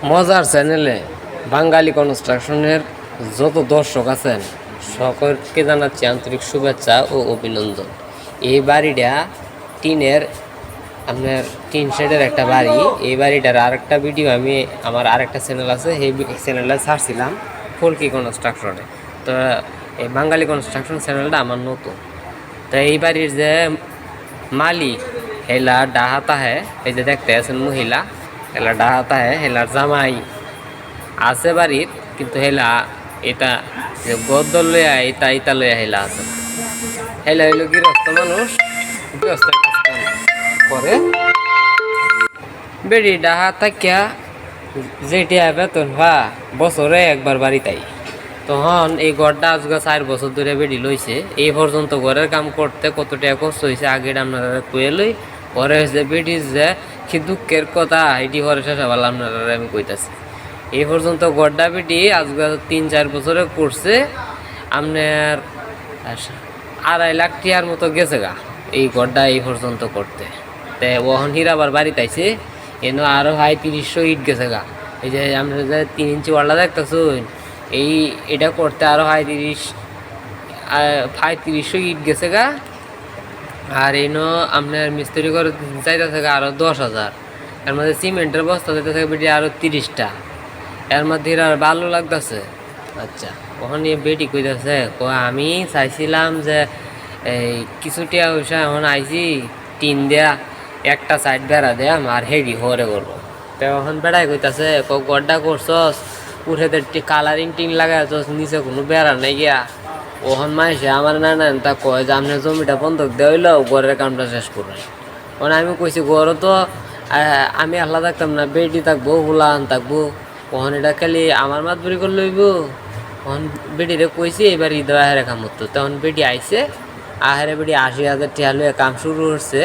মজার চ্যানেলে বাঙালি কনস্ট্রাকশনের যত দর্শক আছেন সকলকে জানাচ্ছি আন্তরিক শুভেচ্ছা ও অভিনন্দন। এই বাড়িটা টিনের, আপনার টিন শেডের একটা বাড়ি। এই বাড়িটার আরেকটা ভিডিও আমি আমার আরেকটা চ্যানেল আছে, সেই চ্যানেলে ছাড়ছিলাম ফলকি কনস্ট্রাকশনে। তো এই বাঙালি কনস্ট্রাকশন চ্যানেলটা আমার নতুন। তো এই বাড়ির যে মালিক হেলা ডাহাতা হ্যাঁ, এই যে দেখতে আছেন মহিলা, হেলা ডাহাতা হ্যাঁ, হেলার জামাই আছে বাড়ির, কিন্তু হেলা এটা যে গদ্দল লইয়া এটা ইতা লইয়া হেলা আছে। হেলা হইল গৃহস্থ মানুষ, গৃহস্থ কাজ কাম করে। বেড়ি ডাহা থাকিয়া যেটি বেতন ভা বছরে একবার বাড়ি তাই। তখন এই ঘরটা আজকে 4 বছর ধরে বেড়ি লইছে। এই পর্যন্ত ঘরের কাম করতে কত টাকা কষ্ট হয়েছে আগে আপনারা কয়ে লই। পরে হয়েছে বেড়ির যে কি দুঃখের কথা এটি পরে শেষ হবার আপনারা আমি কইতাছি। এই পর্যন্ত গড়টা বেটি আজকে 3-4 বছরে করছে আপনার 2.5 লাখ টিয়ার মতো গেছে গা এই গড়টা এই পর্যন্ত করতে। তে ওহন হিরাবার বাড়িতে আইছে এনে আরও 3500 ইট গেছে গা। এই যে আমরা যে 3 ইঞ্চি ওয়াল্লা দেখতেছুন, এটা করতে আরও 3500 ইট গেছে গা। আর এনো আপনার মিস্ত্রি করে চাইতেছে গা আরও 10,000। এর মধ্যে সিমেন্টের বস্তা দিতেছে বেটি আরও 30টা। এর মধ্যে আর ভালো লাগতেছে। আচ্ছা, ওখানে বেটি কইতেছে আমি চাইছিলাম যে এই কিছুটা পয়সা এখন আইছি টিন দেয়া একটা সাইড বেড়া দেয়া আর হেডি হরে করবো। তো এখন বেড়াই কইতাছে গড্ডা করছস উঠে কালারিং টিন লাগাইছস নিচে কোনো বেড়া নাই গিয়া। ওখান মাইসে আমার নানা তা কয় যে আপনার জমিটা বন্ধক দেওয়া হইলো ঘরের কামটা শেষ করবেন। মানে আমি কইছি ঘরও তো আমি আল্লাহ থাকতাম না, বেটি থাকবো, হুলান থাকবো। ওখান এটা খালি আমার মাত বড়ি করে লইব। ওখান বেটিরে কইছি এবার ঈদ আহারে কাম হতো। তখন বেটি আইসে আহারে বেটি 80,000 টিয়া লইয়া কাম শুরু করছে।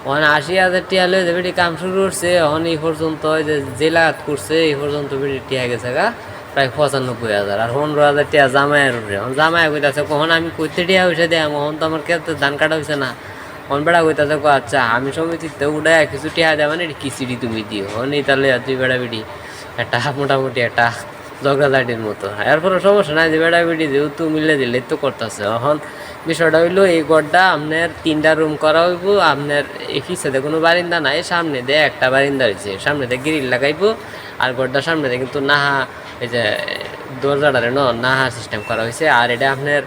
ওখানে 80,000 টিয়া লইয়া যে বেটি কাম শুরু করছে ওখানে এই পর্যন্ত যে জেলাত করছে এই পর্যন্ত বেটি টিয়া গেছে গা প্রায় 95,000। আর 15,000 টিয়া জামাইয়ের উপরে। এখন জামাই কইতাছে কখন আমি কইতে টিয়া হয়েছে দেয় এখন তো আমার ক্ষেত্রে ধান কাটা হয়েছে না। অন বেড়া কইতাছে আচ্ছা আমি সমিতিতে উঠে কিছু টিয়া দেয় মানে কিস্তি তুমি দিও হন তাহলে তুই বেড়া বেটি একটা মোটামুটি একটা ঝগড়াঝাটির মতো। এরপরে সমস্যা নাই যে বেড়া বেটি যেহেতু মিলে দিলে তো করতেছে। এখন বিষয়টা হইলো এই ঘরটা আপনার 3টা রুম করা হইব। আপনার এই পিছাতে কোনো বারিন্দা নাই, সামনে দিয়ে একটা বারিন্দা হয়েছে, সামনে দিয়ে গ্রিল লাগাইবো। আর ঘরটা সামনে দিয়ে কিন্তু নাহা এই যে দরজাটারে নাহা সিস্টেম করা হয়েছে। আর এটা আপনার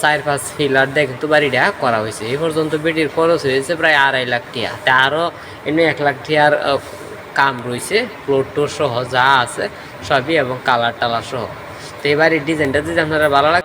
4-5 পিলার দিয়ে কিন্তু বাড়িটা করা হয়েছে। এই পর্যন্ত বেটির খরচ হয়েছে প্রায় 2.5 লাখ টিয়া। তা আরও এমনি 1 লাখ টিয়ার কাম রয়েছে, ফ্লোর টোর সহ যা আছে সবই এবং কালার টালার সহ। তো এই বাড়ির ডিজাইনটা যদি আপনারা ভালো লাগে